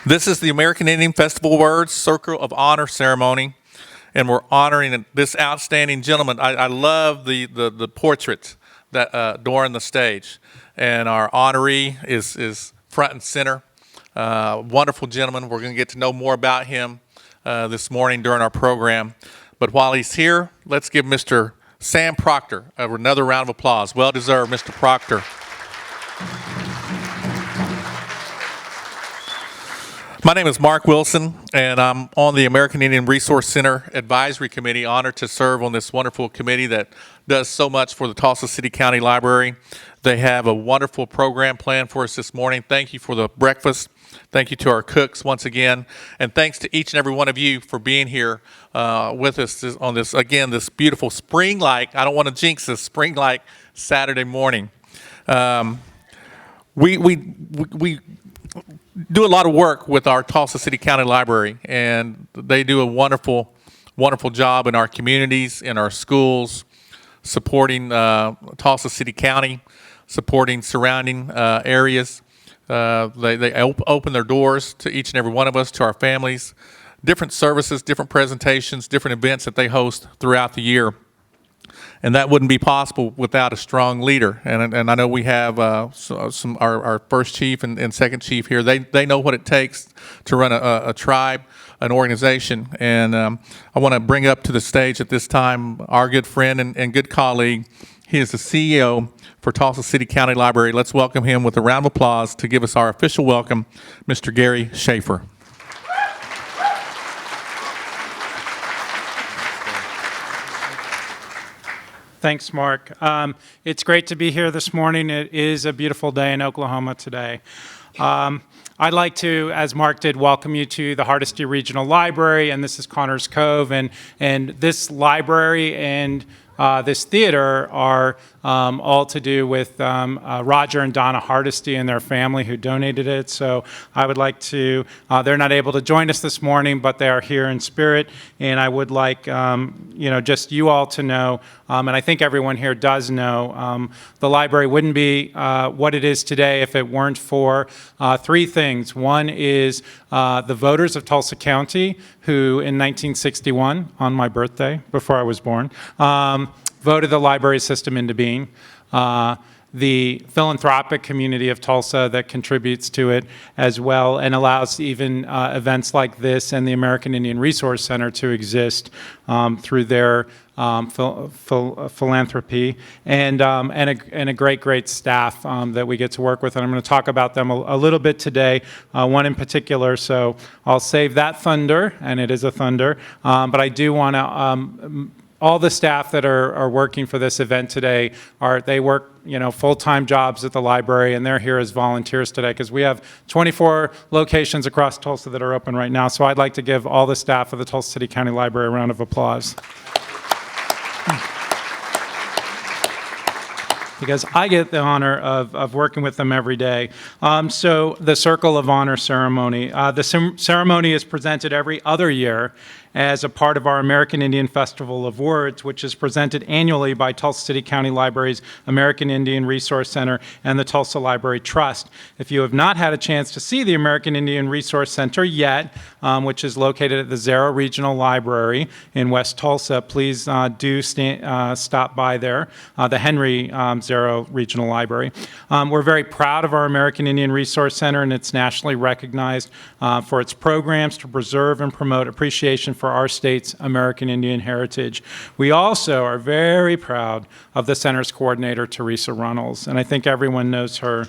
This is the American Indian Festival Awards Circle of Honor ceremony, and we're honoring this outstanding gentleman. I love the portraits that adorn the stage, and our honoree is front and center. Wonderful gentleman. We're going to get to know more about him this morning during our program. But while he's here, let's give Mr. Sam Proctor another round of applause. Well deserved, Mr. Proctor. My name is Mark Wilson, and I'm on the American Indian Resource Center Advisory Committee, honored to serve on this wonderful committee that does so much for the Tulsa City County Library. They have a wonderful program planned for us this morning. Thank you for the breakfast. Thank you to our cooks once again. And thanks to each and every one of you for being here with us on this, again, this beautiful spring-like, I don't want to jinx this, spring-like Saturday morning. We do a lot of work with our Tulsa City County Library, and they do a wonderful, wonderful job in our communities, in our schools, supporting Tulsa City County, supporting surrounding areas. They open their doors to each and every one of us, to our families, different services, different presentations, different events that they host throughout the year. And that wouldn't be possible without a strong leader. And I know we have our first chief and second chief here. They know what it takes to run a tribe, an organization. And I want to bring up to the stage at this time our good friend and good colleague. He is the CEO for Tulsa City County Library. Let's welcome him with a round of applause to give us our official welcome, Mr. Gary Schaefer. Thanks, Mark. It's great to be here this morning. It is a beautiful day in Oklahoma today. I'd like to, as Mark did, welcome you to the Hardesty Regional Library, and this is Connors Cove. And this library and this theater are all to do with Roger and Donna Hardesty and their family who donated it. So I would like to, they're not able to join us this morning, but they are here in spirit. And I would like, just you all to know, and I think everyone here does know, the library wouldn't be what it is today if it weren't for three things. One is the voters of Tulsa County who in 1961, on my birthday, before I was born, voted the library system into being. The philanthropic community of Tulsa that contributes to it as well and allows even events like this and the American Indian Resource Center to exist through their philanthropy and a great staff that we get to work with. And I'm going to talk about them a little bit today, one in particular. So I'll save that thunder, and it is a thunder. But I do want to all the staff that are working for this event today they work full-time jobs at the library, and they're here as volunteers today because we have 24 locations across Tulsa that are open right now. So I'd like to give all the staff of the Tulsa City County Library a round of applause. Because I get the honor of working with them every day. So the Circle of Honor ceremony. The ceremony is presented every other year as a part of our American Indian Festival of Words, which is presented annually by Tulsa City County Library's American Indian Resource Center and the Tulsa Library Trust. If you have not had a chance to see the American Indian Resource Center yet, which is located at the Zero Regional Library in West Tulsa, please do stop by there, the Henry Zero Regional Library. We're very proud of our American Indian Resource Center, and it's nationally recognized for its programs to preserve and promote appreciation for our state's American Indian heritage. We also are very proud of the center's coordinator, Teresa Runnels, and I think everyone knows her.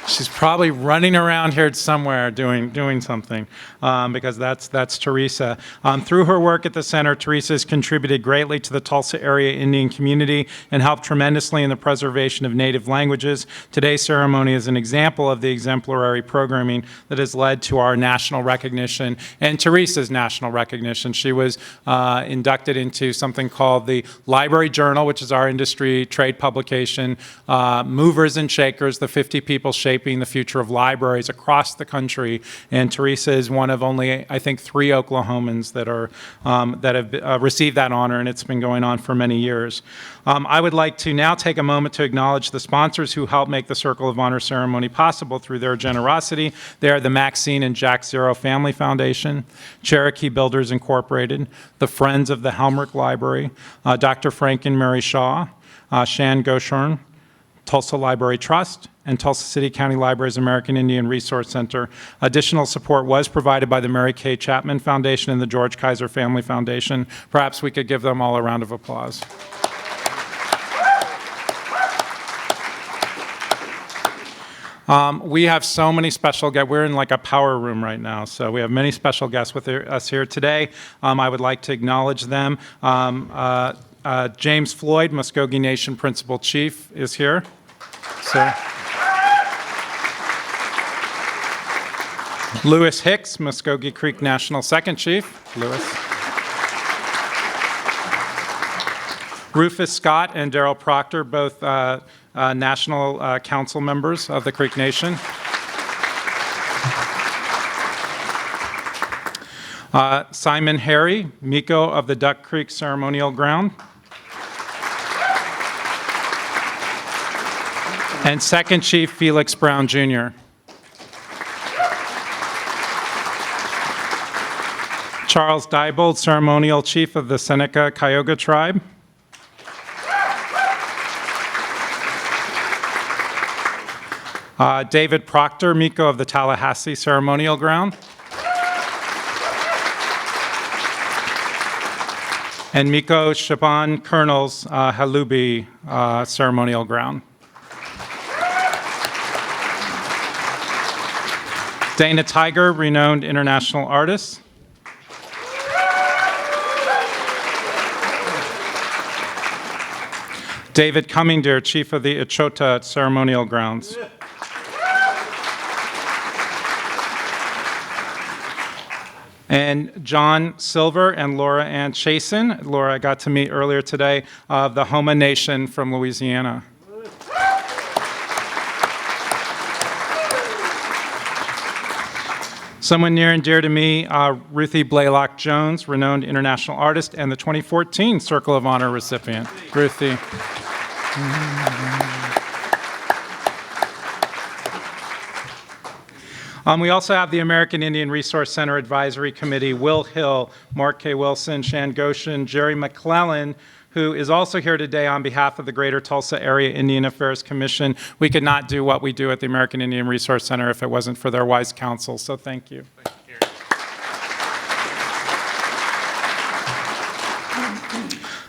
She's probably running around here somewhere doing something because that's Teresa. Through her work at the center, Teresa has contributed greatly to the Tulsa area Indian community and helped tremendously in the preservation of native languages. Today's ceremony is an example of the exemplary programming that has led to our national recognition and Teresa's national recognition. She was inducted into something called the Library Journal, which is our industry trade publication, Movers and Shakers, the 50 people shaping shaping the future of libraries across the country. And Teresa is one of only, I think, 3 Oklahomans that have received that honor, and it's been going on for many years. I would like to now take a moment to acknowledge the sponsors who helped make the Circle of Honor ceremony possible through their generosity. They are the Maxine and Jack Zero Family Foundation, Cherokee Builders Incorporated, the Friends of the Helmrich Library, Dr. Frank and Mary Shaw, Shan Goshorn, Tulsa Library Trust, and Tulsa City County Library's American Indian Resource Center. Additional support was provided by the Mary Kay Chapman Foundation and the George Kaiser Family Foundation. Perhaps we could give them all a round of applause. We have so many special guests. We're in like a power room right now, so we have many special guests with us here today. I would like to acknowledge them. James Floyd, Muscogee Nation Principal Chief, is here. So, Lewis Hicks, Muscogee Creek National Second Chief. Lewis. Rufus Scott and Darrell Proctor, both National Council members of the Creek Nation. Simon Harry, Miko of the Duck Creek Ceremonial Ground. And Second Chief Felix Brown, Jr. Charles Diebold, Ceremonial Chief of the Seneca Cayuga Tribe. David Proctor, Miko of the Tallahassee Ceremonial Ground. And Miko Shaban Colonel's Halubi Ceremonial Ground. Dana Tiger, renowned international artist. David Cummingdeer, Chief of the Echota Ceremonial Grounds. And John Silver and Laura Ann Chasen. Laura I got to meet earlier today, of the Houma Nation from Louisiana. Someone near and dear to me, Ruthie Blaylock Jones, renowned international artist and the 2014 Circle of Honor recipient. Ruthie. We also have the American Indian Resource Center Advisory Committee, Will Hill, Mark K. Wilson, Shan Goshen, Jerry McClellan, who is also here today on behalf of the Greater Tulsa Area Indian Affairs Commission. We could not do what we do at the American Indian Resource Center if it wasn't for their wise counsel, so thank you. Thank you, Gary.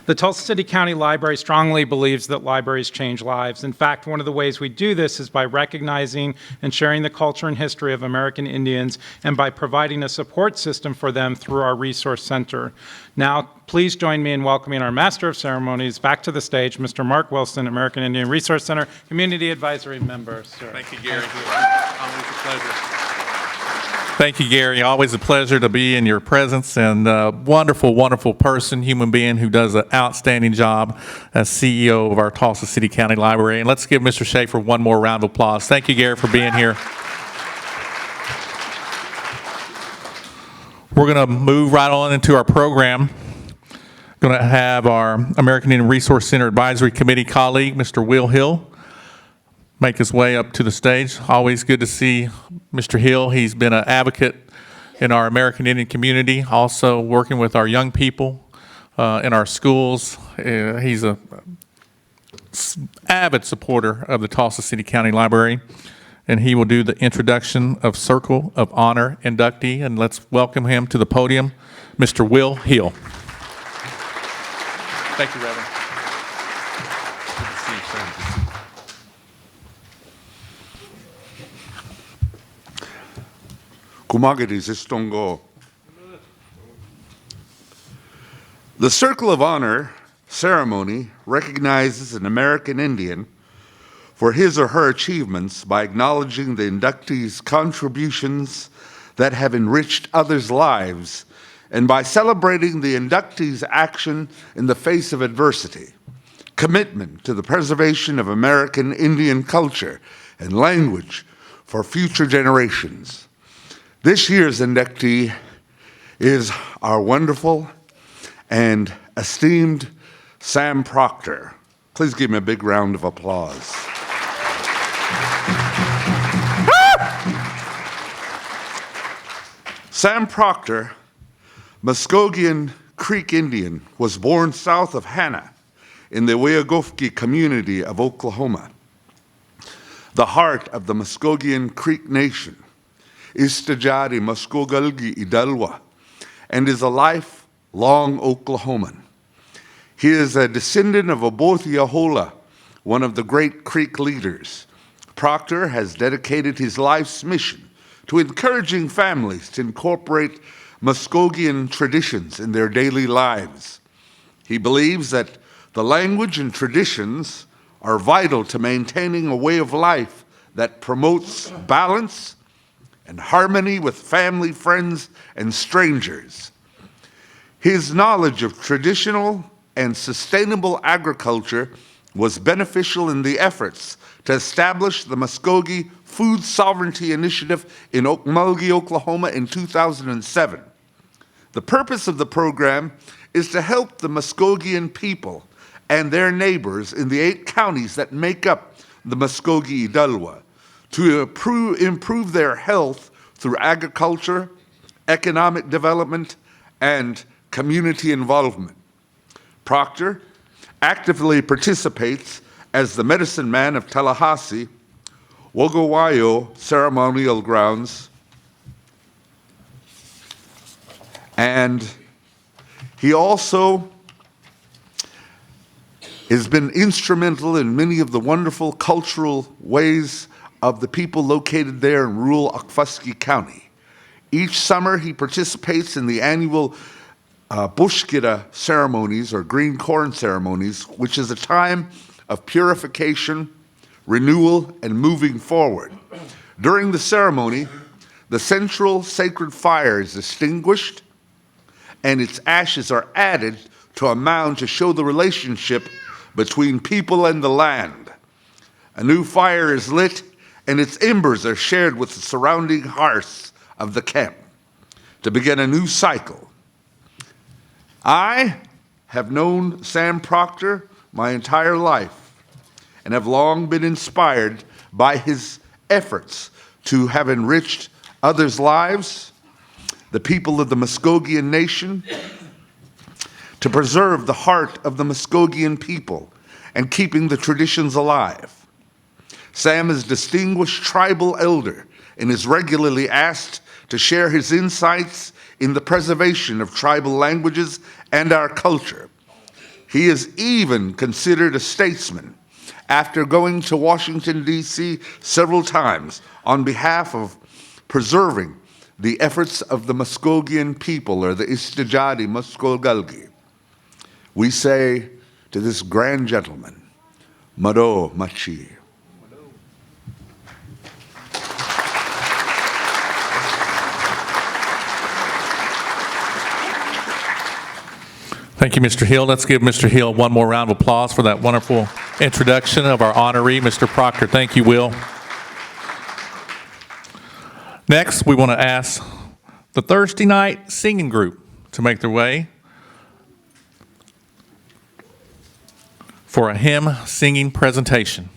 The Tulsa City County Library strongly believes that libraries change lives. In fact, one of the ways we do this is by recognizing and sharing the culture and history of American Indians and by providing a support system for them through our resource center. Now, please join me in welcoming our Master of Ceremonies back to the stage, Mr. Mark Wilson, American Indian Resource Center Community Advisory Member. Sir. Thank you, Gary. Always a pleasure. Thank you, Gary. Always a pleasure to be in your presence, and wonderful, wonderful person, human being who does an outstanding job as CEO of our Tulsa City County Library. And let's give Mr. Schaefer one more round of applause. Thank you, Gary, for being here. We're going to move right on into our program. Going to have our American Indian Resource Center Advisory Committee colleague, Mr. Will Hill, make his way up to the stage. Always good to see Mr. Hill. He's been an advocate in our American Indian community, also working with our young people in our schools. He's an avid supporter of the Tulsa City County Library, and he will do the introduction of Circle of Honor inductee. And let's welcome him to the podium, Mr. Will Hill. Thank you, Reverend. Good to see you, sir. Kumagiri Zistongo. The Circle of Honor ceremony recognizes an American Indian for his or her achievements by acknowledging the inductee's contributions that have enriched others' lives and by celebrating the inductee's action in the face of adversity, commitment to the preservation of American Indian culture and language, for future generations. This year's inductee is our wonderful and esteemed Sam Proctor. Please give him a big round of applause. Sam Proctor, Muscogee Creek Indian, was born south of Hanna in the Weogofki community of Oklahoma, the heart of the Muscogee Creek Nation, Istajari Muskogalgi Idalwa, and is a lifelong Oklahoman. He is a descendant of Oboth-Yahola, one of the great Creek leaders. Proctor has dedicated his life's mission to encouraging families to incorporate Muscogean traditions in their daily lives. He believes that the language and traditions are vital to maintaining a way of life that promotes balance and harmony with family, friends, and strangers. His knowledge of traditional and sustainable agriculture was beneficial in the efforts to establish the Muscogee Food Sovereignty Initiative in Muscogee, Oklahoma in 2007. The purpose of the program is to help the Muscogean people and their neighbors in the 8 counties that make up the Muscogee Idalwa to improve their health through agriculture, economic development, and community involvement. Proctor actively participates as the medicine man of Tallahassee, Wogowayo Ceremonial Grounds, and he also has been instrumental in many of the wonderful cultural ways of the people located there in rural Okfuskee County. Each summer he participates in the annual Bushkida ceremonies, or green corn ceremonies, which is a time of purification, renewal, and moving forward. During the ceremony, the central sacred fire is extinguished and its ashes are added to a mound to show the relationship between people and the land. A new fire is lit and its embers are shared with the surrounding hearths of the camp to begin a new cycle. I have known Sam Proctor my entire life and have long been inspired by his efforts to have enriched others' lives, the people of the Muscogean Nation, to preserve the heart of the Muscogean people and keeping the traditions alive. Sam is a distinguished tribal elder and is regularly asked to share his insights in the preservation of tribal languages and our culture. He is even considered a statesman after going to Washington, D.C. several times on behalf of preserving the efforts of the Muscogean people, or the Istajadi Muskogalgi. We say to this grand gentleman, Mado Machi. Thank you, Mr. Hill. Let's give Mr. Hill one more round of applause for that wonderful introduction of our honoree, Mr. Proctor. Thank you, Will. Next, we want to ask the Thursday night singing group to make their way for a hymn singing presentation.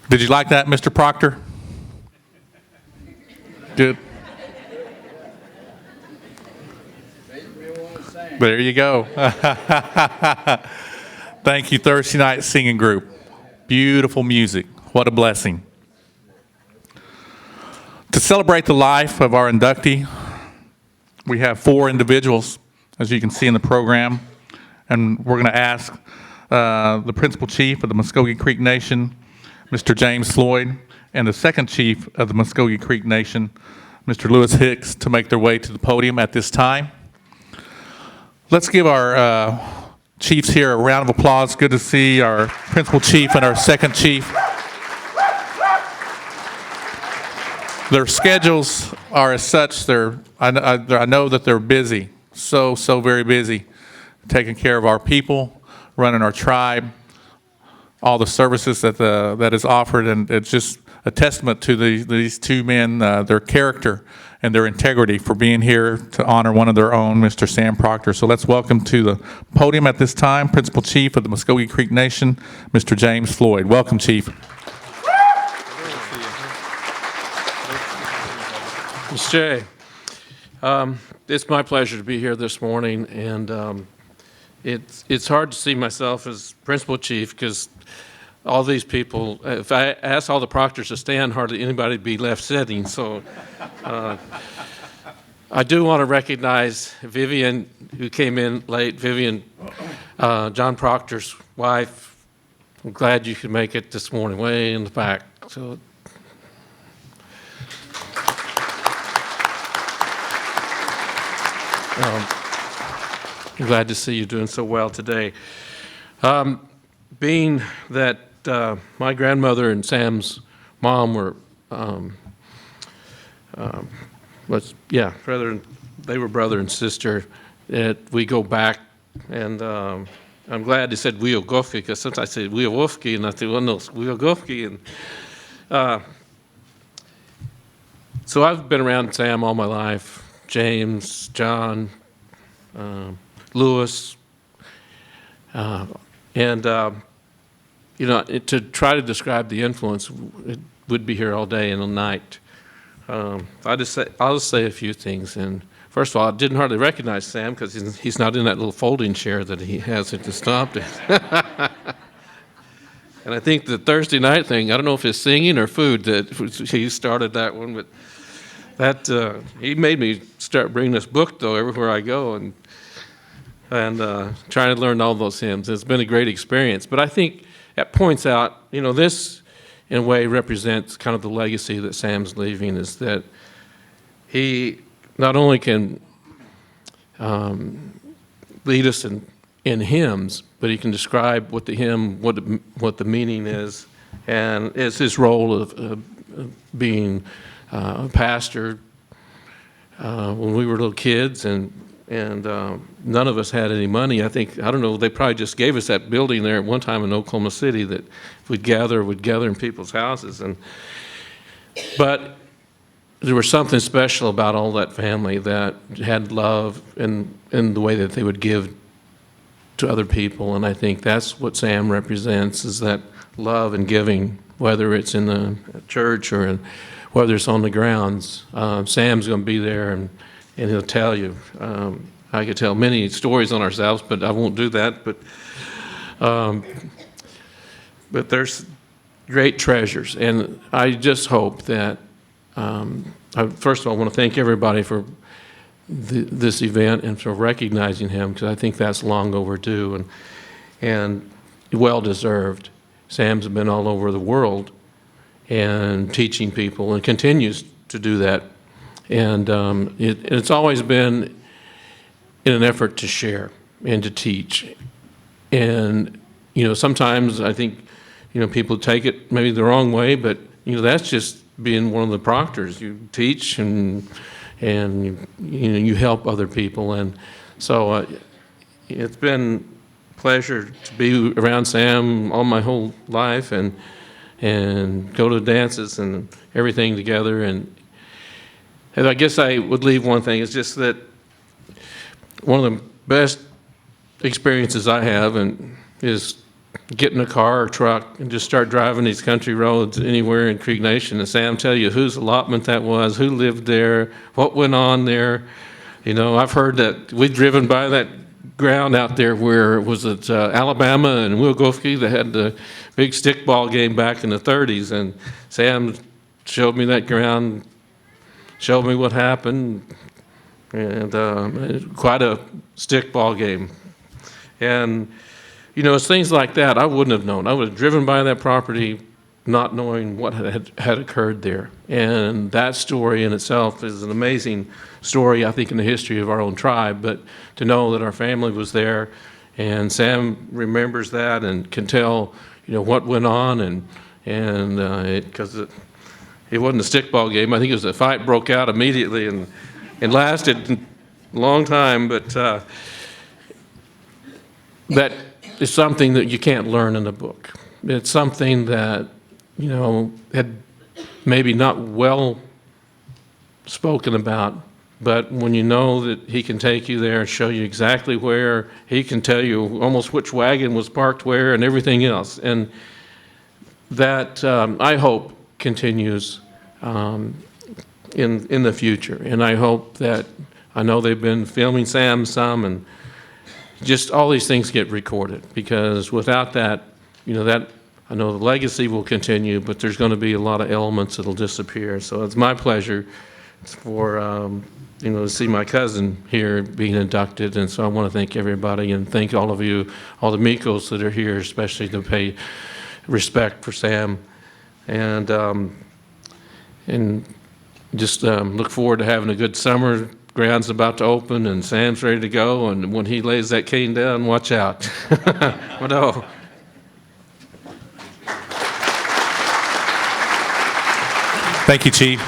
Did you like that, Mr. Proctor? Good. There you go. Thank you, Thursday night singing group. Beautiful music. What a blessing. To celebrate the life of our inductee, we have 4 individuals, as you can see in the program, and we're going to ask the Principal Chief of the Muscogee Creek Nation, Mr. James Floyd, and the Second Chief of the Muscogee Creek Nation, Mr. Lewis Hicks, to make their way to the podium at this time. Let's give our chiefs here a round of applause. Good to see our Principal Chief and our Second Chief. Their schedules are as such. I know that they're busy, so very busy, taking care of our people, running our tribe, all the services that is offered, and it's just a testament to these 2 men, their character and their integrity for being here to honor one of their own, Mr. Sam Proctor. So let's welcome to the podium at this time, Principal Chief of the Muscogee Creek Nation, Mr. James Floyd. Welcome, Chief. Mr. Jay, it's my pleasure to be here this morning, and it's hard to see myself as Principal Chief because all these people, if I asked all the proctors to stand, hardly anybody would be left sitting. So I do want to recognize Vivian, who came in late. Vivian, John Proctor's wife. I'm glad you could make it this morning, way in the back. So I'm glad to see you doing so well today. Being that my grandmother and Sam's mom were, they were brother and sister. We go back, and I'm glad they said Wiogofki, because sometimes I say Wiogofki, and I say, well, no, it's Wiogofki. And so I've been around Sam all my life. James, John, Lewis, to try to describe the influence, it would be here all day and all night. I'll just say a few things. And first of all, I didn't hardly recognize Sam because he's not in that little folding chair that he has at the stomp. And I think the Thursday night thing, I don't know if it's singing or food that he started that one, but that he made me start bringing this book though everywhere I go and trying to learn all those hymns. It's been a great experience. But I think it points out, this in a way represents kind of the legacy that Sam's leaving, is that he not only can lead us in hymns, but he can describe what the hymn, what the meaning is, and it's his role of being a pastor when we were little kids, and none of us had any money. I don't know, they probably just gave us that building there at one time in Oklahoma City that we'd gather in people's houses. But there was something special about all that family that had love in the way that they would give to other people. And I think that's what Sam represents, is that love and giving, whether it's in the church or whether it's on the grounds. Sam's going to be there and he'll tell you. I could tell many stories on ourselves, but I won't do that. But there's great treasures, and I just hope that. First of all, I want to thank everybody for this event and for recognizing him, because I think that's long overdue and well deserved. Sam's been all over the world and teaching people, and continues to do that. And it's always been in an effort to share and to teach. And, sometimes I think, people take it maybe the wrong way, but, that's just being one of the proctors. You teach and you help other people. And so it's been a pleasure to be around Sam all my whole life and go to dances and everything together. And I guess I would leave one thing. It's just that one of the best experiences I have is get in a car or truck and just start driving these country roads anywhere in Creek Nation, and Sam tell you whose allotment that was, who lived there, what went on there. You know, I've heard that we've driven by that ground out there where was it Alabama and Muscogee that had the big stickball game back in the 30s, and Sam showed me that ground, showed me what happened, and quite a stickball game. And you know, it's things like that I wouldn't have known. I would have driven by that property not knowing what had occurred there. And that story in itself is an amazing story, I think, in the history of our own tribe. But to know that our family was there, and Sam remembers that and can tell, you know, what went on, and because it wasn't a stickball game. I think it was a fight broke out immediately and lasted a long time. But that is something that you can't learn in a book. It's something that, you know, had maybe not well spoken about, but when you know that he can take you there and show you exactly where, he can tell you almost which wagon was parked where and everything else. And that, I hope, continues in the future. And I hope that, I know they've been filming Sam some, and just all these things get recorded, because without that, you know, that, I know the legacy will continue, but there's going to be a lot of elements that'll disappear. So it's my pleasure for, you know, to see my cousin here being inducted. And so I want to thank everybody and thank all of you, all the Mikos that are here, especially to pay respect for Sam. And just look forward to having a good summer. Ground's about to open and Sam's ready to go, and when he lays that cane down, watch out. But no. Thank you, Chief.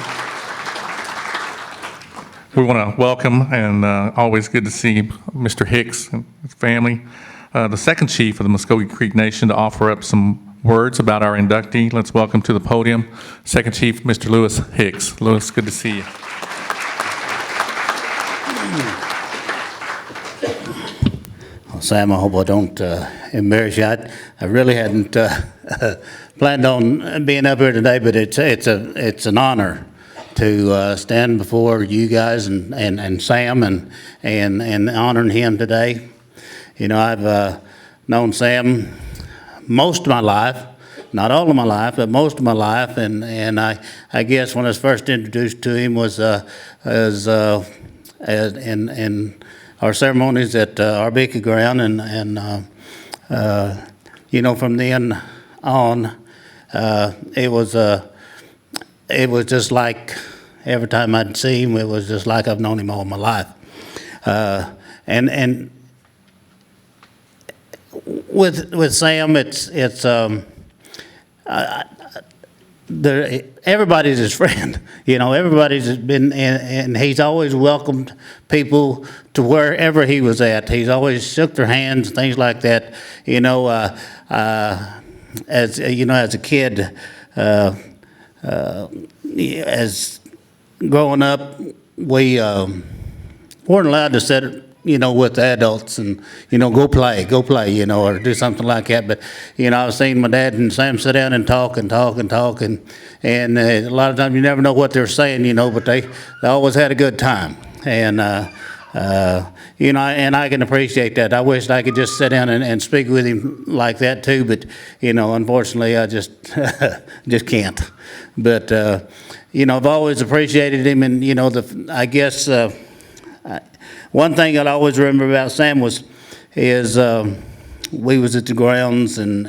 We want to welcome, and always good to see Mr. Hicks and his family, the second chief of the Muscogee Creek Nation, to offer up some words about our inductee. Let's welcome to the podium Second Chief Mr. Lewis Hicks. Lewis, good to see you. Well, Sam, I hope I don't embarrass you. I really hadn't planned on being up here today, but it's an honor to stand before you guys and Sam and honoring him today. You know, I've known Sam most of my life, not all of my life, but most of my life, and I guess when I was first introduced to him was in our ceremonies at Arbika Ground, and you know, from then on, it was just like every time I'd see him, it was just like I've known him all my life. And with Sam, everybody's his friend. You know, everybody's been, and he's always welcomed people to wherever he was at. He's always shook their hands, things like that. You know, as you know, as a kid, as growing up, we weren't allowed to sit, you know, with the adults and, you know, go play, you know, or do something like that. But, you know, I've seen my dad and Sam sit down and talk, and a lot of times you never know what they're saying, you know, but they always had a good time. And, you know, and I can appreciate that. I wish I could just sit down and speak with him like that too, but, you know, unfortunately I just can't. But, you know, I've always appreciated him, and, you know, I guess, one thing I always remember about Sam is we was at the grounds, and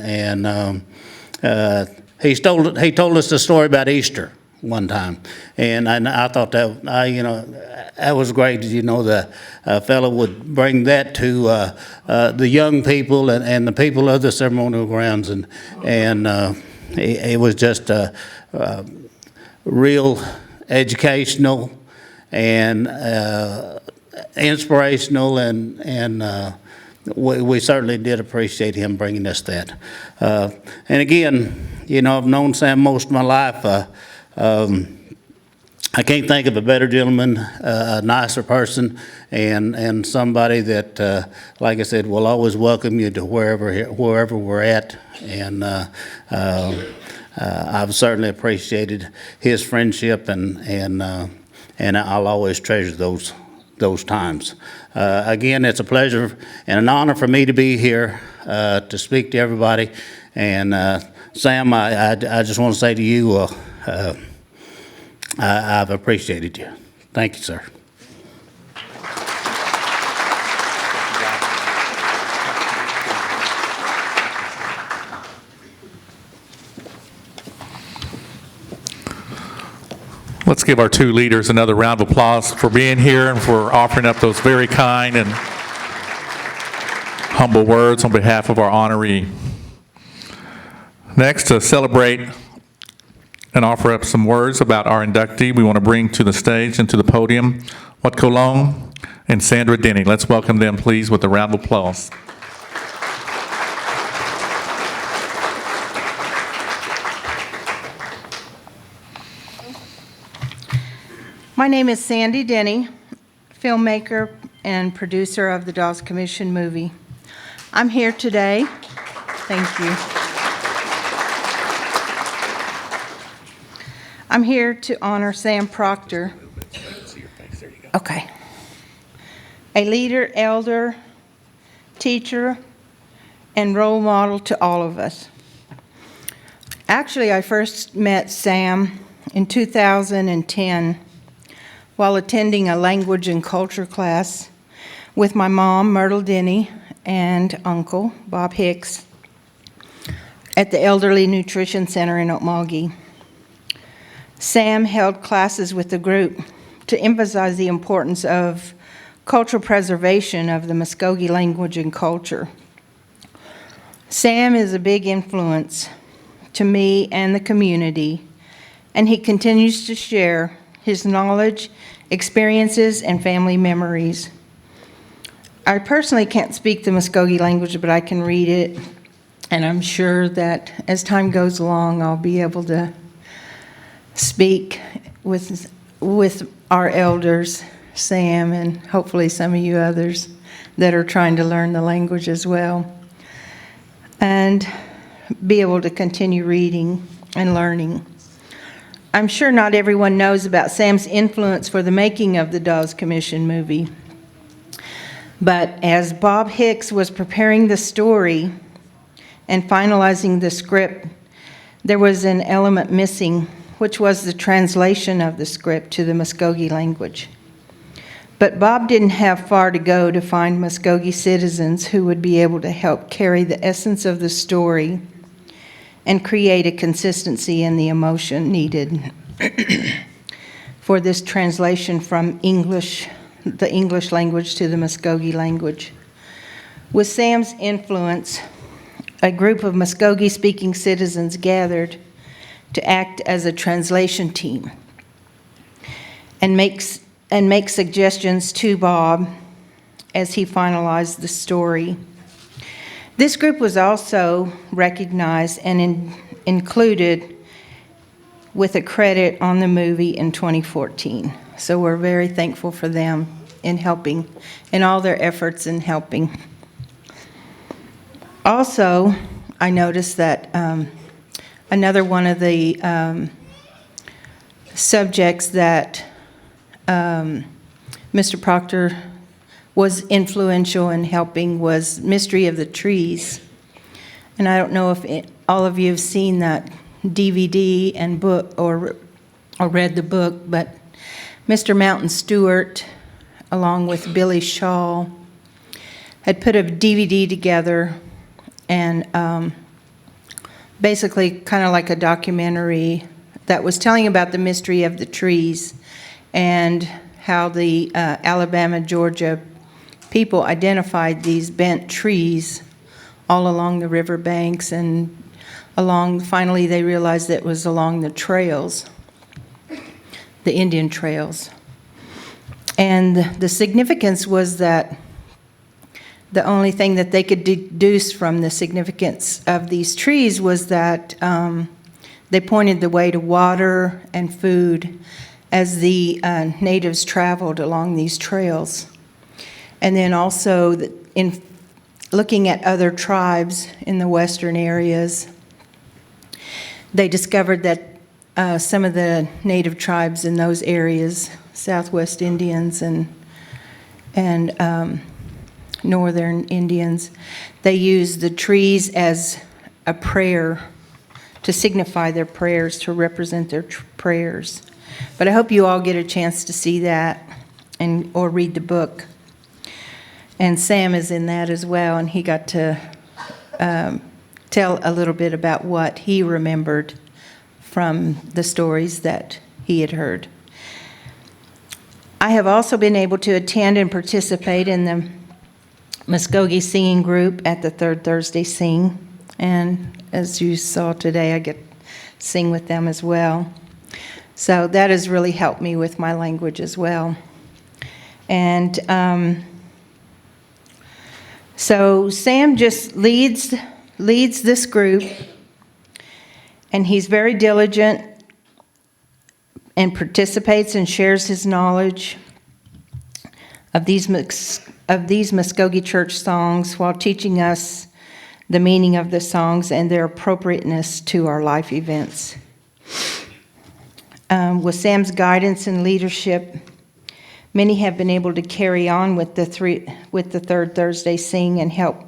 he told us the story about Easter one time, and I thought that you know, that was great. You know, the fellow would bring that to the young people and the people of the ceremonial grounds, and it was just real educational and inspirational, and we certainly did appreciate him bringing us that. And again, you know, I've known Sam most of my life. I can't think of a better gentleman, a nicer person, and somebody that, like I said, will always welcome you to wherever we're at. And I've certainly appreciated his friendship, and I'll always treasure those times. Again, it's a pleasure and an honor for me to be here to speak to everybody. And Sam, I just want to say to you, I've appreciated you. Thank you, sir. Let's give our two leaders another round of applause for being here and for offering up those very kind and humble words on behalf of our honoree. Next, to celebrate and offer up some words about our inductee, we want to bring to the stage and to the podium Watko Long and Sandra Denny. Let's welcome them, please, with a round of applause. My name is Sandy Denny, filmmaker and producer of the Dawes Commission movie. I'm here today. Thank you. I'm here to honor Sam Proctor. Okay. A leader, elder, teacher, and role model to all of us. Actually, I first met Sam in 2010 while attending a language and culture class with my mom, Myrtle Denny, and uncle, Bob Hicks, at the Elderly Nutrition Center in Muscogee. Sam held classes with the group to emphasize the importance of cultural preservation of the Muscogee language and culture. Sam is a big influence to me and the community, and he continues to share his knowledge, experiences, and family memories. I personally can't speak the Muscogee language, but I can read it, and I'm sure that as time goes along, I'll be able to speak with our elders, Sam, and hopefully some of you others that are trying to learn the language as well, and be able to continue reading and learning. I'm sure not everyone knows about Sam's influence for the making of the Dawes Commission movie. But as Bob Hicks was preparing the story and finalizing the script, there was an element missing, which was the translation of the script to the Muscogee language. But Bob didn't have far to go to find Muscogee citizens who would be able to help carry the essence of the story and create a consistency in the emotion needed for this translation from the English language to the Muscogee language. With Sam's influence, a group of Muscogee-speaking citizens gathered to act as a translation team and make suggestions to Bob as he finalized the story. This group was also recognized and included with a credit on the movie in 2014. So we're very thankful for them in helping, in all their efforts in helping. Also, I noticed that another one of the subjects that Mr. Proctor was influential in helping was Mystery of the Trees. And I don't know if all of you have seen that DVD and book or read the book, but Mr. Mountain Stewart, along with Billy Shaw, had put a DVD together and basically kind of like a documentary that was telling about the mystery of the trees and how the Alabama, Georgia people identified these bent trees all along the river banks and finally they realized that it was along the trails, the Indian trails. And the significance was that the only thing that they could deduce from the significance of these trees was that they pointed the way to water and food as the natives traveled along these trails. And then also in looking at other tribes in the western areas, they discovered that some of the native tribes in those areas, Southwest Indians and Northern Indians, they used the trees as a prayer to signify their prayers, to represent their prayers. But I hope you all get a chance to see that or read the book. And Sam is in that as well, and he got to tell a little bit about what he remembered from the stories that he had heard. I have also been able to attend and participate in the Muscogee singing group at the Third Thursday Sing. And as you saw today, I get to sing with them as well. So that has really helped me with my language as well. And so Sam just leads this group, and he's very diligent and participates and shares his knowledge of these Muscogee church songs while teaching us the meaning of the songs and their appropriateness to our life events. With Sam's guidance and leadership, many have been able to carry on with the Third Thursday Sing and help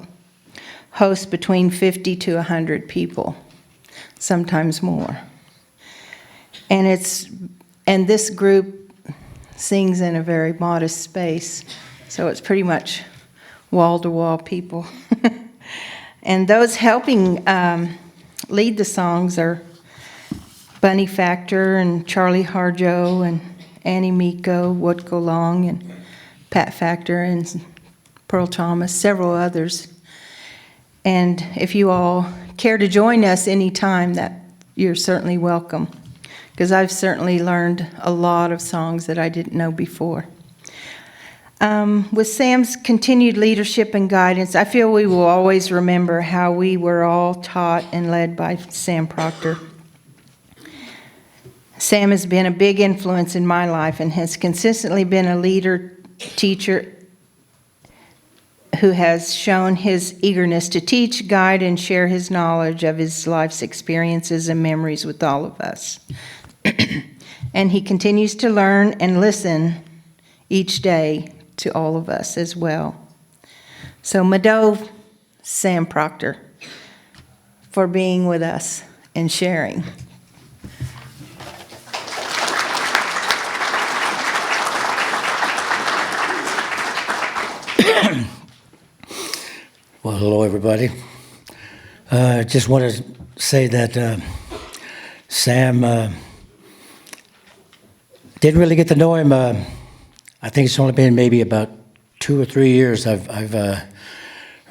host between 50 to 100 people, sometimes more. And this group sings in a very modest space, so it's pretty much wall-to-wall people. And those helping lead the songs are Bunny Factor and Charlie Harjo and Annie Miko, Woodco Long, and Pat Factor and Pearl Thomas, several others. And if you all care to join us anytime, that you're certainly welcome, because I've certainly learned a lot of songs that I didn't know before. With Sam's continued leadership and guidance, I feel we will always remember how we were all taught and led by Sam Proctor. Sam has been a big influence in my life and has consistently been a leader, teacher, who has shown his eagerness to teach, guide, and share his knowledge of his life's experiences and memories with all of us. And he continues to learn and listen each day to all of us as well. So Madove, Sam Proctor, for being with us and sharing. Well, hello, everybody. I just want to say that Sam didn't really get to know him. I think it's only been maybe about 2 or 3 years I've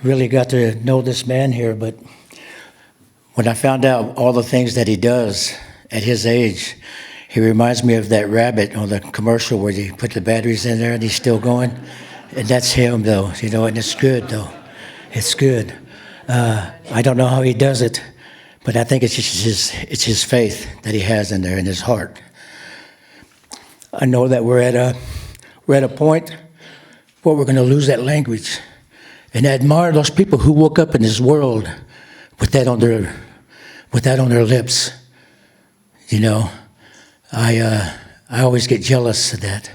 really got to know this man here. But when I found out all the things that he does at his age, he reminds me of that rabbit on the commercial where they put the batteries in there and he's still going. And that's him, though, you know, and it's good, though. It's good. I don't know how he does it, but I think it's just his faith that he has in there in his heart. I know that we're at a point where we're going to lose that language, and I admire those people who woke up in this world with that on their lips. You know, I always get jealous of that.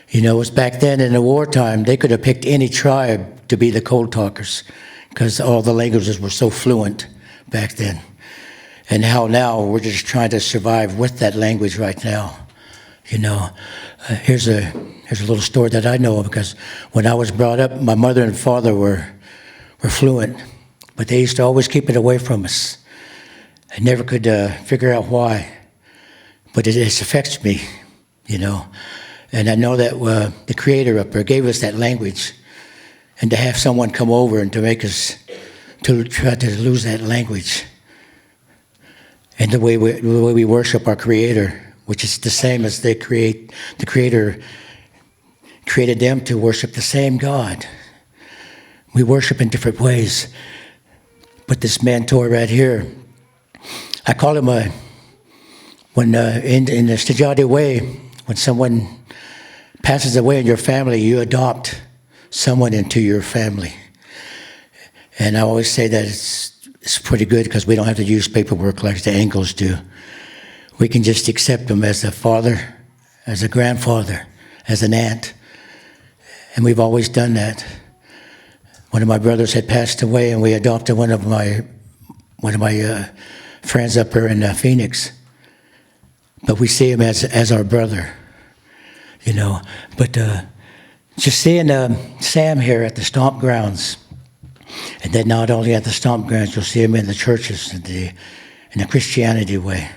You know, it was back then in the wartime, they could have picked any tribe to be the code talkers because all the languages were so fluent back then. And how now we're just trying to survive with that language right now. You know, here's a little story that I know because when I was brought up, my mother and father were fluent, but they used to always keep it away from us. I never could figure out why, but it affects me, you know. And I know that the Creator up there gave us that language, and to have someone come over and to make us to try to lose that language, and the way we worship our Creator, which is the same as the Creator created them to worship the same God. We worship in different ways, but this mentor right here, I call him in the Stajati way. when someone passes away in your family, you adopt someone into your family. And I always say that it's pretty good because we don't have to use paperwork like the Angles do. We can just accept them as a father, as a grandfather, as an aunt. And we've always done that. One of my brothers had passed away, and we adopted one of my friends up here in Phoenix. But we see him as our brother, you know. But just seeing Sam here at the Stomp Grounds, and then not only at the Stomp Grounds, you'll see him in the churches in the Christianity way.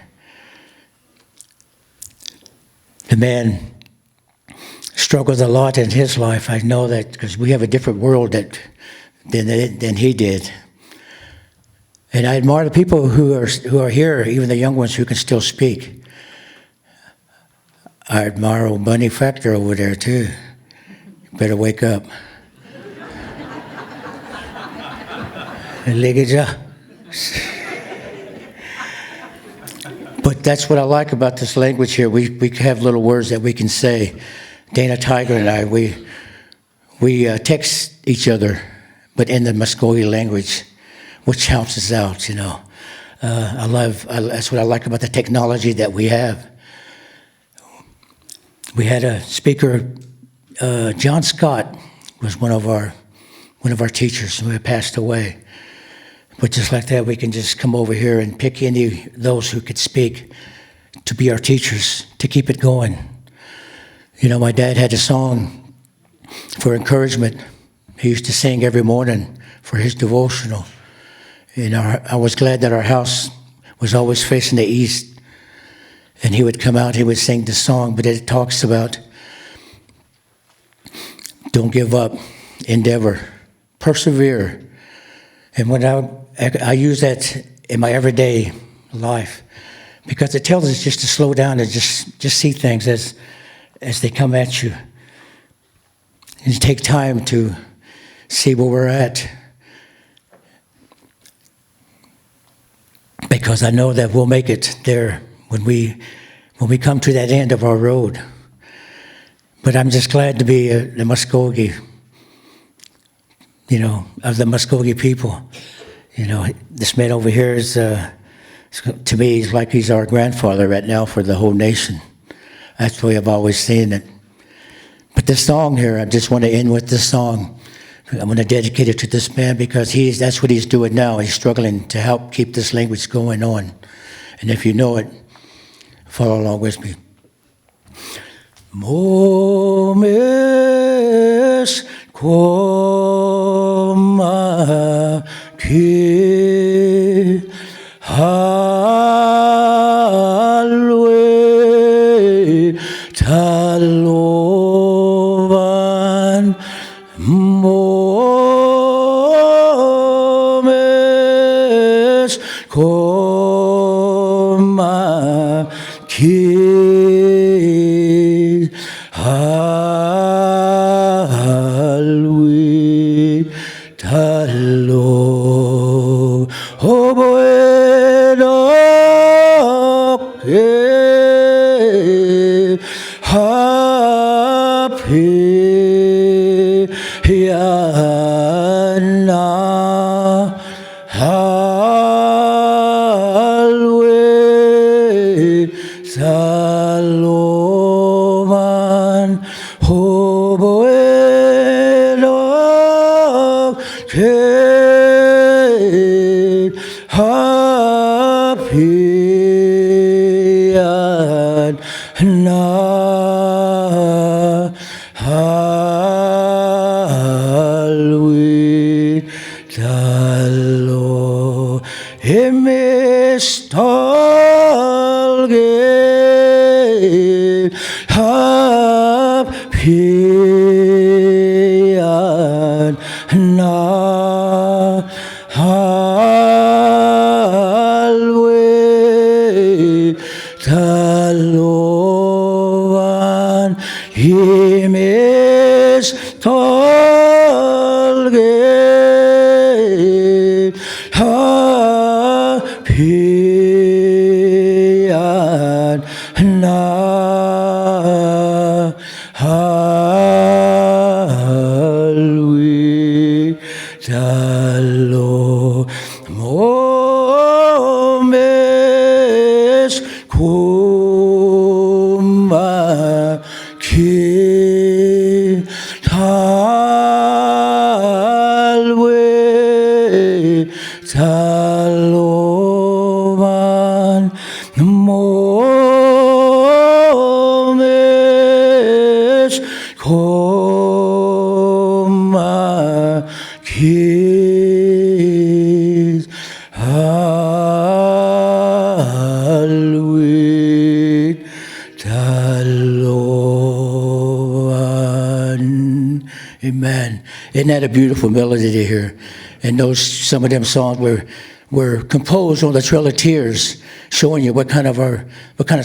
The man struggled a lot in his life. I know that because we have a different world than he did. And I admire the people who are here, even the young ones who can still speak. I admire old Bunny Factor over there too. Better wake up. But that's what I like about this language here. We have little words that we can say. Dana Tiger and I, we text each other, but in the Muscogee language, which helps us out, you know. That's what I like about the technology that we have. We had a speaker, John Scott was one of our teachers who had passed away. But just like that, we can just come over here and pick any of those who could speak to be our teachers, to keep it going. You know, my dad had a song for encouragement. He used to sing every morning for his devotional. And I was glad that our house was always facing the east. And he would come out, he would sing the song, but it talks about don't give up, endeavor, persevere. And when I use that in my everyday life, because it tells us just to slow down and just see things as they come at you. And take time to see where we're at. Because I know that we'll make it there when we come to that end of our road. But I'm just glad to be the Muscogee, you know, of the Muscogee people. You know, this man over here is, to me, he's like he's our grandfather right now for the whole nation. That's the way I've always seen it. But this song here, I just want to end with this song. I'm going to dedicate it to this man because that's what he's doing now. He's struggling to help keep this language going on. And if you know it, follow along with me. Momes koma ki halwe talovan momes koma ki halwe talo oboeno ke happy yana halwe saloman oboeno ke happy yana halwe talo emistalge happy yana halwe talovan himes tolge happy kuma ki talwe taloman momes kuma ki talwe taloman. Amen. Isn't that a beautiful melody to hear? And those, some of them songs were composed on the Trail of Tears, showing you what kind of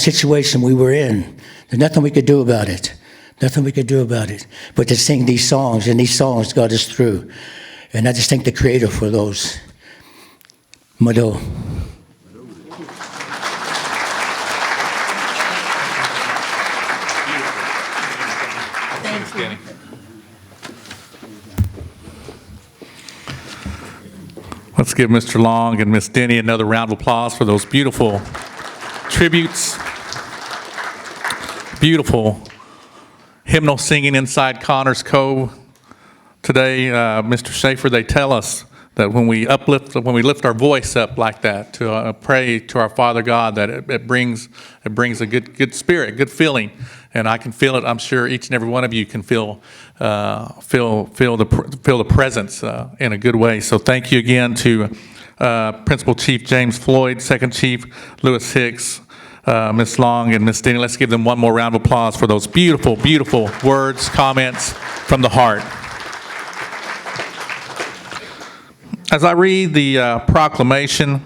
situation we were in. There's nothing we could do about it. Nothing we could do about it. But to sing these songs, and these songs got us through. And I just thank the Creator for those. Mado. Thanks, Danny. Let's give Mr. Long and Miss Denny another round of applause for those beautiful tributes. Beautiful hymnal singing inside Connors Cove today. Mr. Schaefer, they tell us that when we lift our voice up like that to pray to our Father God, that it brings a good spirit, good feeling, and I can feel it. I'm sure each and every one of you can feel the presence in a good way. So thank you again to Principal Chief James Floyd, Second Chief Lewis Hicks, Ms. Long, and Ms. Denny. Let's give them one more round of applause for those beautiful, beautiful words, comments from the heart. As I read the proclamation,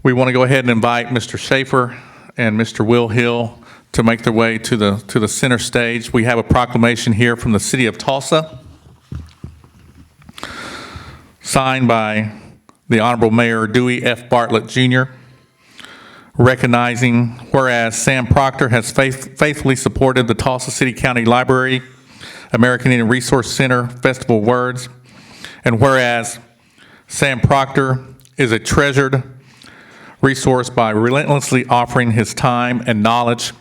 we want to go ahead and invite Mr. Schaefer and Mr. Will Hill to make their way to the center stage. We have a proclamation here from the city of Tulsa, signed by the Honorable Mayor Dewey F. Bartlett, Jr., recognizing whereas Sam Proctor has faithfully supported the Tulsa City County Library, American Indian Resource Center Festival of Words, and whereas Sam Proctor is a treasured resource by relentlessly offering his time and knowledge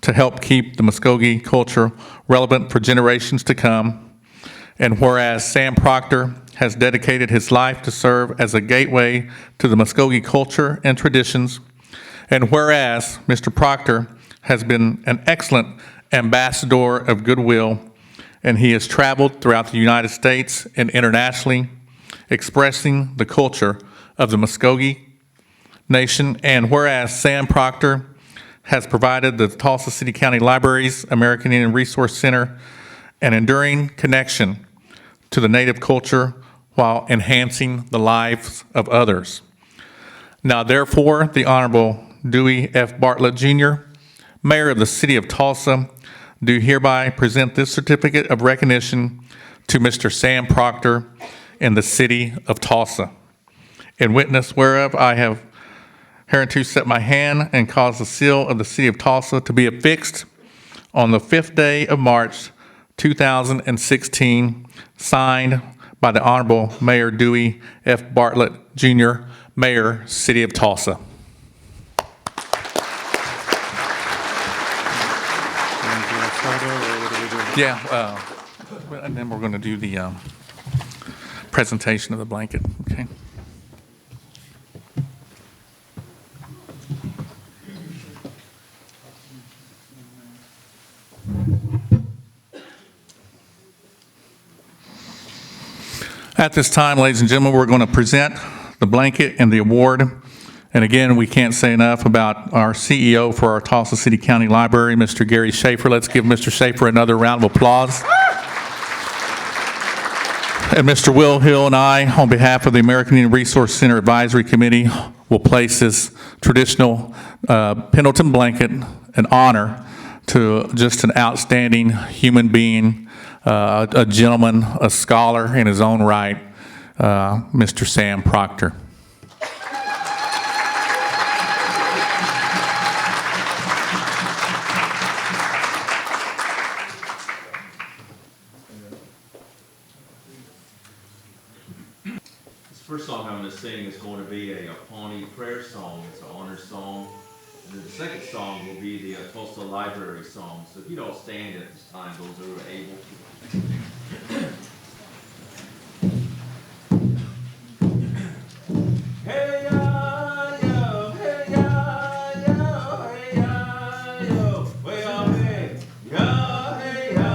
to help keep the Muscogee culture relevant for generations to come. And whereas Sam Proctor has dedicated his life to serve as a gateway to the Muscogee culture and traditions. And whereas Mr. Proctor has been an excellent ambassador of goodwill, and he has traveled throughout the United States and internationally, expressing the culture of the Muscogee Nation. And whereas Sam Proctor has provided the Tulsa City County Library's American Indian Resource Center an enduring connection to the Native culture while enhancing the lives of others. Now, therefore, the Honorable Dewey F. Bartlett, Jr., Mayor of the City of Tulsa, do hereby present this certificate of recognition to Mr. Sam Proctor in the City of Tulsa. In witness whereof, I have hereunto set my hand and caused the seal of the City of Tulsa to be affixed on the 5th day of March, 2016, signed by the Honorable Mayor Dewey F. Bartlett, Jr., Mayor, City of Tulsa. Yeah, and then we're going to do the presentation of the blanket, okay? At this time, ladies and gentlemen, we're going to present the blanket and the award. And again, we can't say enough about our CEO for our Tulsa City County Library, Mr. Gary Schaefer. Let's give Mr. Schaefer another round of applause. And Mr. Will Hill and I, on behalf of the American Indian Resource Center Advisory Committee, will place this traditional Pendleton blanket, an honor to just an outstanding human being, a gentleman, a scholar in his own right, Mr. Sam Proctor. This first song I'm going to sing is going to be a Pawnee prayer song. It's an honor song second song will be the Tulsa Library song. So if you don't stand at this time, those who are able to. Hey ya yo, hey ya yo, hey ya yo, way up hey ya, hey ya,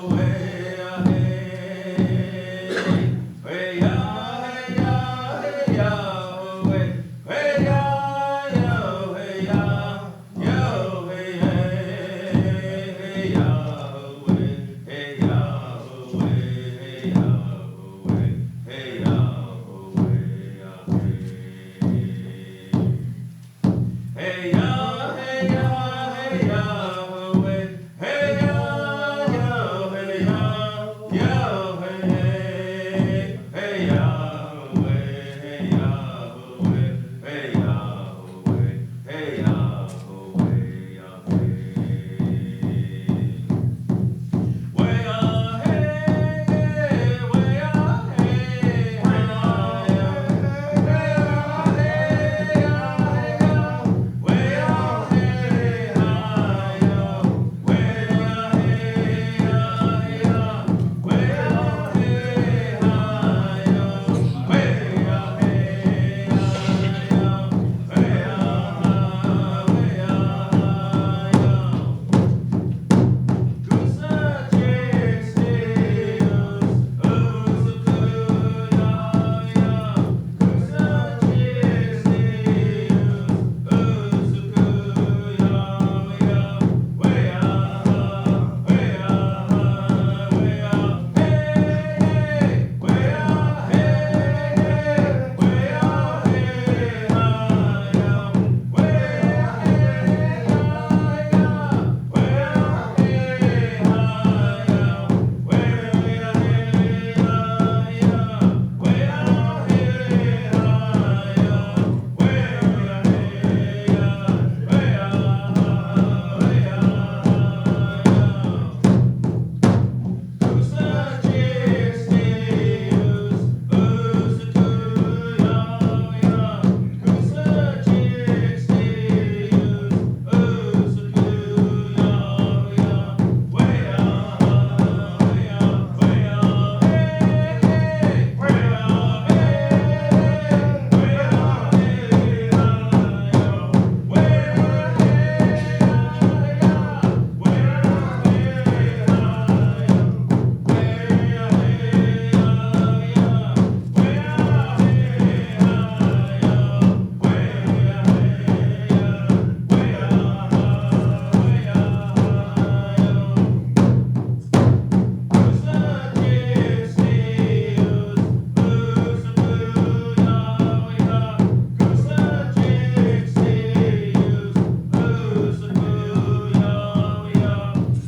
way up hey, way ya, hey ya, hey ya, way, way ya yo, hey ya, yo, hey hey, hey ya, way, hey ya, way, hey ya, way, hey ya, way, ya, hey. Hey ya, hey ya, hey ya, way. Hey ya, yo, hey ya, yo, hey hey. Hey ya, way, hey ya, way. Hey ya, way, hey ya, way, ya, hey. Way ya, hey, way ya, hey, hey ya, hey ya, hey ya. Way out, hey, hi, yo. Way out, hey, hi, yo. Way out, hey, hi, yo. Way out, hey, hi, yo. Way out, way out, hi, yo. Tulsa chicks, oh, so good, yeah, yeah. Tulsa chicks, oh, so good, yeah, yeah. Way out, way out, way out, hey, way out, hey, way out, hey, hi, yeah. Way out, hey, hi, yeah. Way out, hey, hi, yeah. Way out, hey, hi, yeah. Way out, hey, hi, yeah. Way out, hey, yeah. Way out, way out, Tulsa chicks, oh, so good, yeah, yeah. Tulsa chicks, oh, so good, yeah, yeah. Way out, way out, way out, hey, hey, way out, hey, way out, hey, hi, yo. Way out, hey, hi, yeah.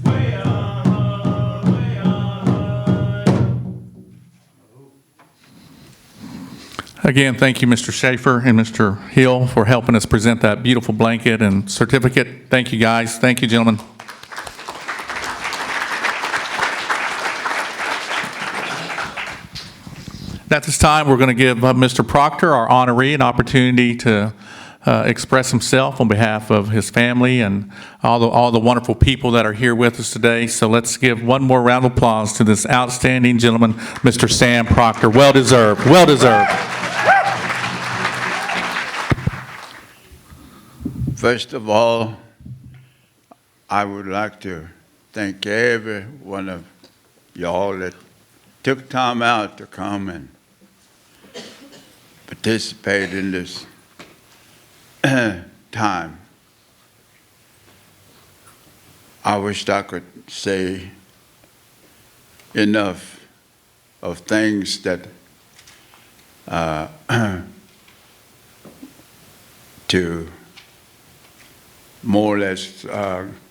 Way out, hey, hi, yo. Again, thank you, Mr. Schaefer and Mr. Hill, for helping us present that beautiful blanket and certificate. Thank you, guys. Thank you, gentlemen. At this time, we're going to give Mr. Proctor, our honoree, an opportunity to express himself on behalf of his family and all the wonderful people that are here with us today. So let's give one more round of applause to this outstanding gentleman, Mr. Sam Proctor. Well deserved. Well deserved. First of all, I would like to thank every one of y'all that took time out to come and participate in this time. I wished I could say enough of things that to more or less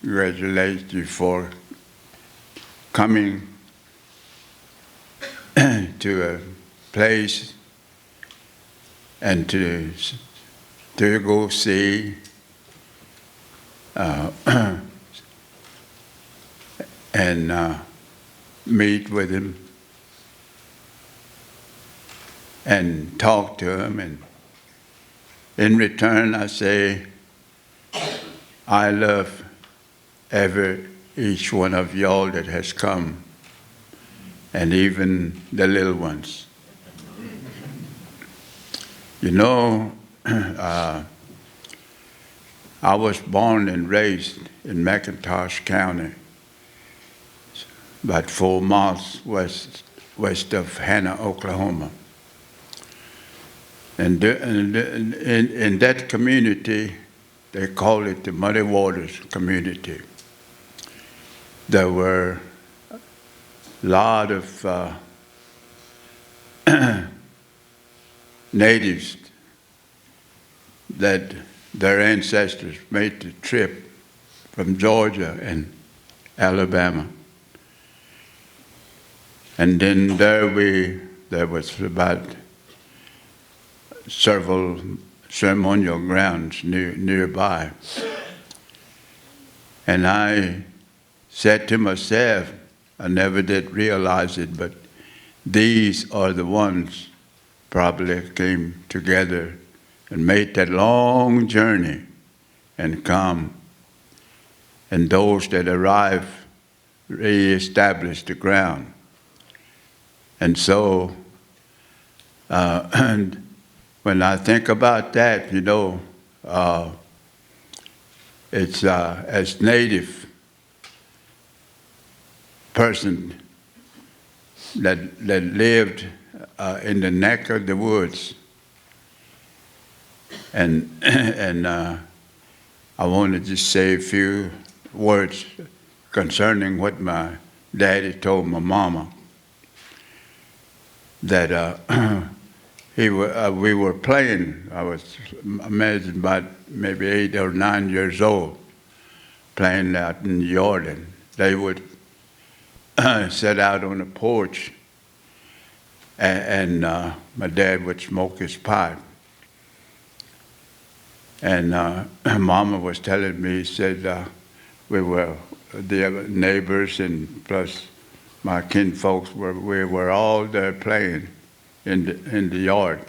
congratulate you for coming to a place and to go see and meet with him and talk to him. And in return, I say, I love each one of y'all that has come, and even the little ones. You know, I was born and raised in McIntosh County, about 4 miles west of Hannah, Oklahoma. And in that community, they call it the Muddy Waters community. There were a lot of natives that their ancestors made the trip from Georgia and Alabama. And then there was about several ceremonial grounds nearby. And I said to myself, I never did realize it, but these are the ones probably came together and made that long journey and come. And those that arrived reestablished the ground. And so, and when I think about that, you know, it's as native person that lived in the neck of the woods, and I want to just say a few words concerning what my daddy told my mama. That we were playing. I was imagine about maybe 8 or 9 years old, playing out in the yard, and they would sit out on the porch, and my dad would smoke his pipe. And Mama was telling me, he said, we were the neighbors and plus my kinfolks we were all there playing in the yard.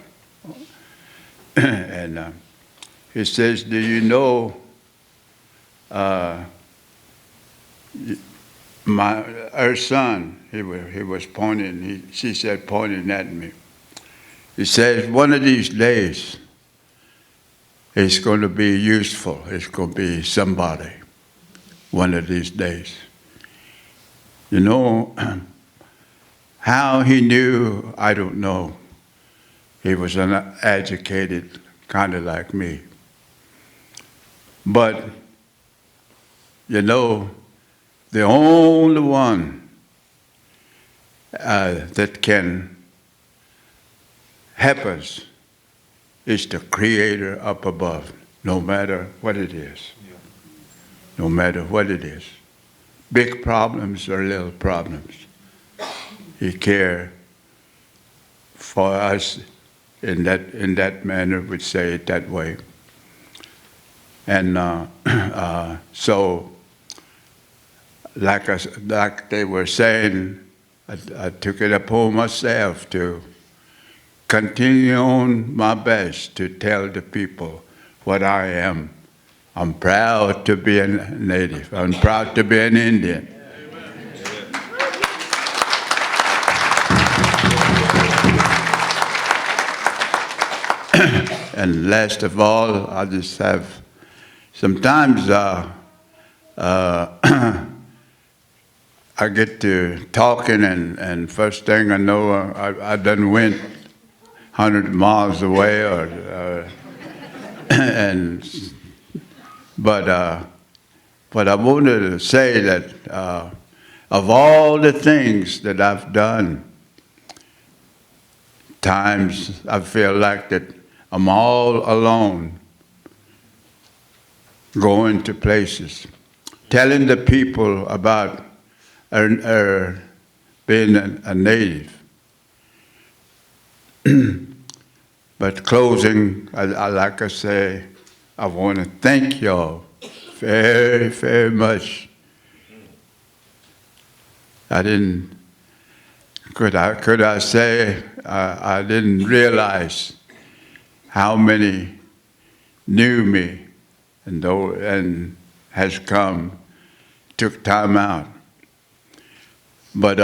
And he says, do you know our son, he was pointing, she said, pointing at me. He says, one of these days, it's going to be useful. It's going to be somebody one of these days. You know, how he knew, I don't know. He was uneducated, kind of like me. But, you know, the only one that can help us is the Creator up above, no matter what it is. No matter what it is. Big problems or little problems. He cares for us in that manner, would say it that way. And so, like they were saying, I took it upon myself to continue on my best to tell the people what I am. I'm proud to be a native. I'm proud to be an Indian. And last of all, I just have, sometimes I get to talking and first thing I know, I done went 100 miles away but I wanted to say that of all the things that I've done, times I feel like that I'm all alone, going to places, telling the people about being a native. But closing, I like I say, I want to thank y'all very, very much. Could I say, I didn't realize how many knew me and has come, took time out. But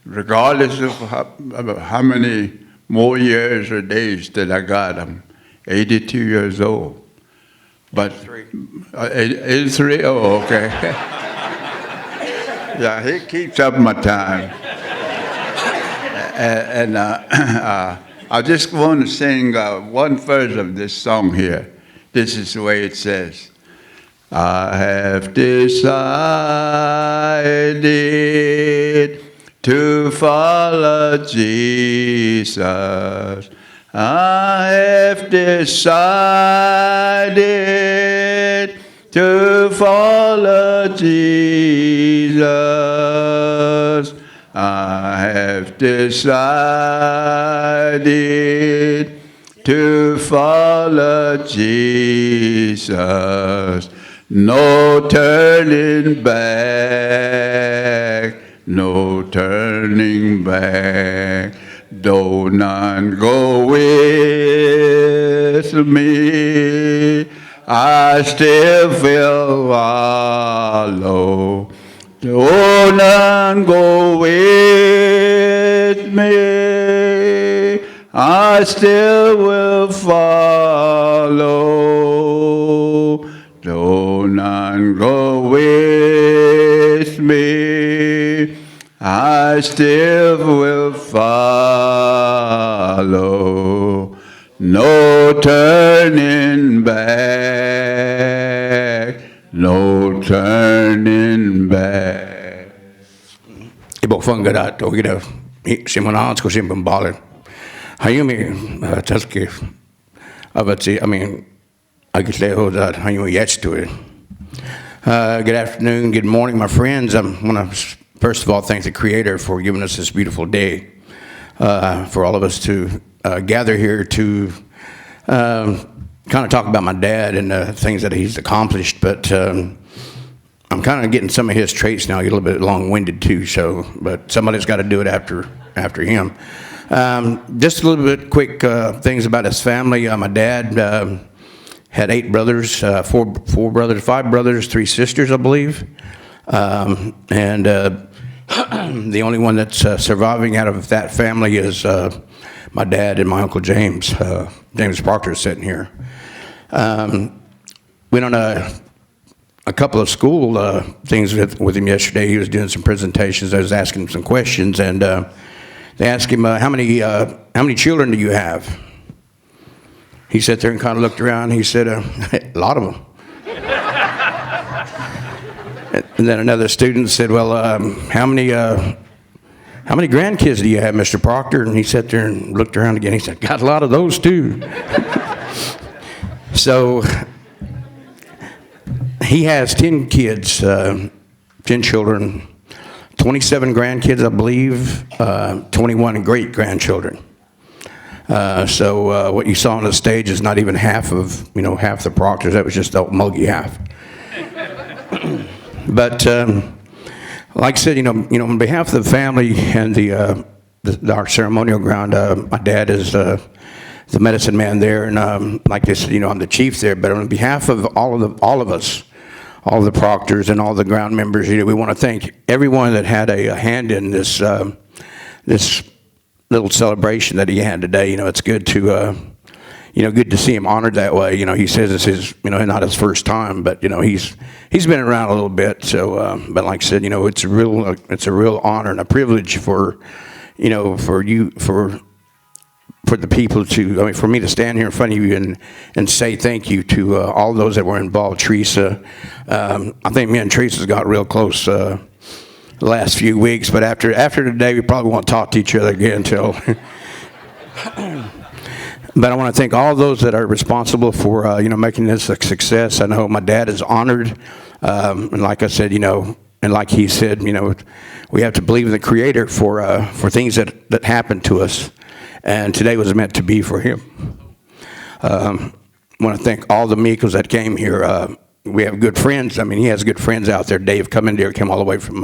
regardless of how many more years or days that I got, I'm 82 years old. But 83? Oh, okay. Yeah, he keeps up my time. And I just want to sing one verse of this song here. This is the way it says. I have decided to follow Jesus. I have decided to follow Jesus. I have decided to follow Jesus. No turning back, no turning back. Though none go with me, I still will follow. Though none go with me, I still will follow. Though none go with me, I still will follow. No turning back, no turning back. Ibo fanga da to gida simonansko simbambale. Hayumi taske avati I mean I get leho that hayumi yet to it. Good afternoon, good morning, my friends. I want to first of all thank the Creator for giving us this beautiful day, for all of us to gather here to kind of talk about my dad and the things that he's accomplished. But I'm kind of getting some of his traits now. I get a little bit long-winded too. So, but somebody's got to do it after him. Just a little bit quick things about his family. My dad had 8 brothers, 5 brothers, 3 sisters, I believe. And the only one that's surviving out of that family is my dad and my Uncle James. James Proctor is sitting here. Went on a couple of school things with him yesterday. He was doing some presentations. I was asking him some questions, and they asked him, how many children do you have? He sat there and kind of looked around. He said, a lot of them. And then another student said, well, how many grandkids do you have, Mr. Proctor? And he sat there and looked around again. He said, got a lot of those too. So he has 10 kids, 10 children, 27 grandkids, I believe, 21 great-grandchildren. So what you saw on the stage is not even half of, half the Proctors. That was just the muggy half. But like I said, on behalf of the family and our ceremonial ground, my dad is the medicine man there, and like they said, I'm the chief there. But on behalf of all of us, all the Proctors and all the ground members, we want to thank everyone that had a hand in this this little celebration that he had today. It's good to good to see him honored that way. He says it's his, not his first time, but he's been around a little bit. So, but like I said, it's a real honor and a privilege for the people to, for me to stand here in front of you and say thank you to all those that were involved. Teresa, I think me and Teresa's got real close the last few weeks, but after today, we probably won't talk to each other again until. But I want to thank all those that are responsible for making this a success. I know my dad is honored, and like I said, and like he said, we have to believe in the Creator for things that happen to us, and today was meant to be for him. I want to thank all the Mikos that came here. We have good friends. He has good friends out there. Dave came all the way from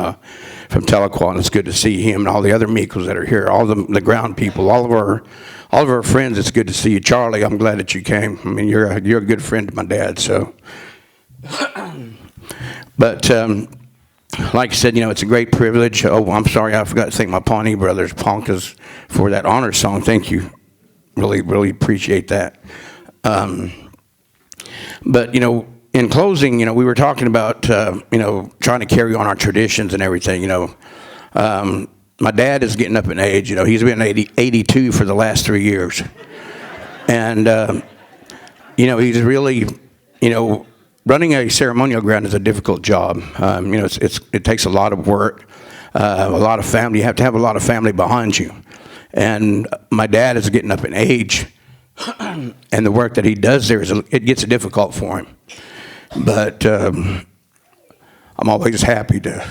Tahlequah, and it's good to see him and all the other Mikos that are here, all the ground people, all of our friends. It's good to see you, Charlie. I'm glad that you came. You're a good friend to my dad. So But like I said, it's a great privilege. Oh, I'm sorry, I forgot to thank my Pawnee brothers, Ponkas, for that honor song. Thank you. Really, really appreciate that. But, in closing, we were talking about, trying to carry on our traditions and everything, my dad is getting up in age, he's been 82 for the last 3 years. And, he's really, running a ceremonial ground is a difficult job. It takes a lot of work, a lot of family. You have to have a lot of family behind you. And my dad is getting up in age, and the work that he does there, it gets difficult for him. But I'm always happy to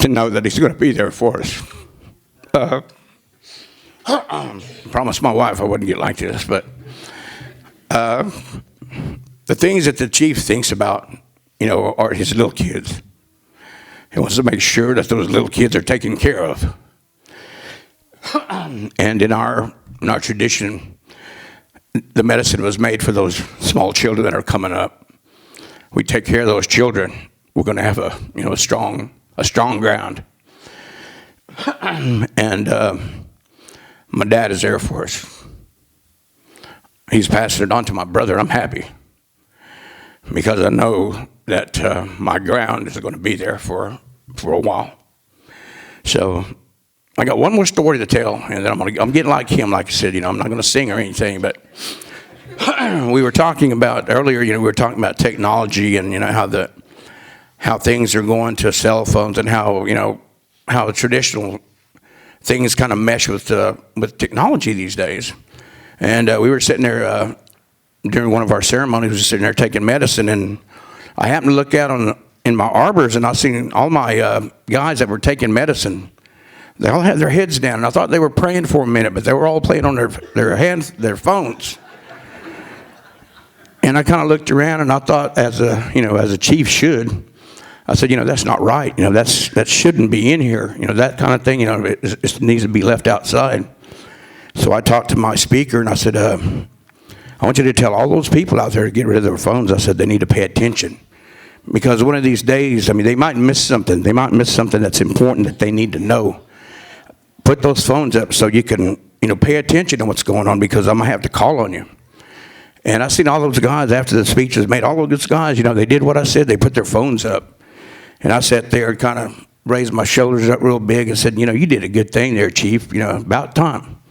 know that he's going to be there for us. I promised my wife I wouldn't get like this, but the things that the chief thinks about, are his little kids. He wants to make sure that those little kids are taken care of. And in our tradition, the medicine was made for those small children that are coming up. We take care of those children, we're going to have a strong ground. And my dad is there for us. He's passing it on to my brother. I'm happy because I know that my ground is going to be there for a while. So I got one more story to tell, and then I'm getting like him, like I said, I'm not going to sing or anything, but we were talking about earlier, we were talking about technology and, how things are going to cell phones and how the traditional things kind of mesh with technology these days. And we were sitting there during one of our ceremonies, we were sitting there taking medicine, and I happened to look out in my arbors, and I seen all my guys that were taking medicine. They all had their heads down, and I thought they were praying for a minute, but they were all playing on their phones. And I kind of looked around, and I thought, as a chief should, I said, that's not right. That shouldn't be in here. That kind of thing, it needs to be left outside. So I talked to my speaker, and I said, I want you to tell all those people out there to get rid of their phones. I said, they need to pay attention. Because one of these days, they might miss something. They might miss something that's important that they need to know. Put those phones up so you can, pay attention to what's going on, because I'm going to have to call on you. And I seen all those guys after the speech was made, all those guys, they did what I said. They put their phones up. And I sat there and kind of raised my shoulders up real big and said, you did a good thing there, Chief. About time.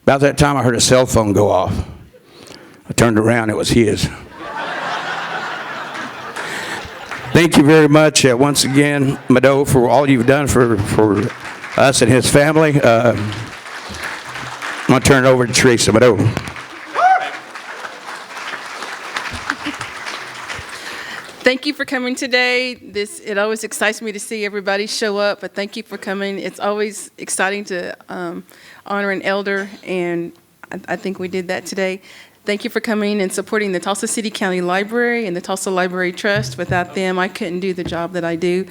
About that time, I heard a cell phone go off. I turned around, it was his. Thank you very much once again, Mado, for all you've done for us and his family. I'm going to turn it over to Teresa. Mado. Thank you for coming today. It always excites me to see everybody show up, but thank you for coming. It's always exciting to honor an elder, and I think we did that today. Thank you for coming and supporting the Tulsa City County Library and the Tulsa Library Trust. Without them, I couldn't do the job that I do.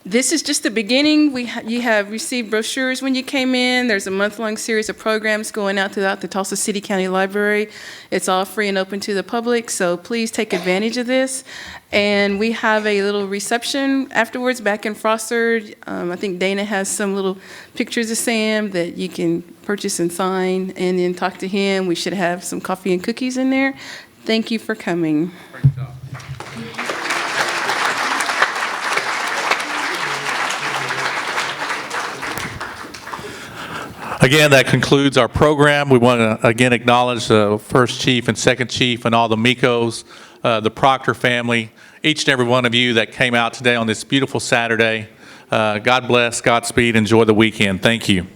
This is just the beginning. You have received brochures when you came in. There's a month-long series of programs going out throughout the Tulsa City County Library. It's all free and open to the public, so please take advantage of this. And we have a little reception afterwards back in Foster. I think Dana has some little pictures of Sam that you can purchase and sign and then talk to him. We should have some coffee and cookies in there. Thank you for coming. Great job. Again, that concludes our program. We want to again acknowledge the first chief and second chief and all the Mikos, the Proctor family, each and every one of you that came out today on this beautiful Saturday. God bless, Godspeed, enjoy the weekend. Thank you.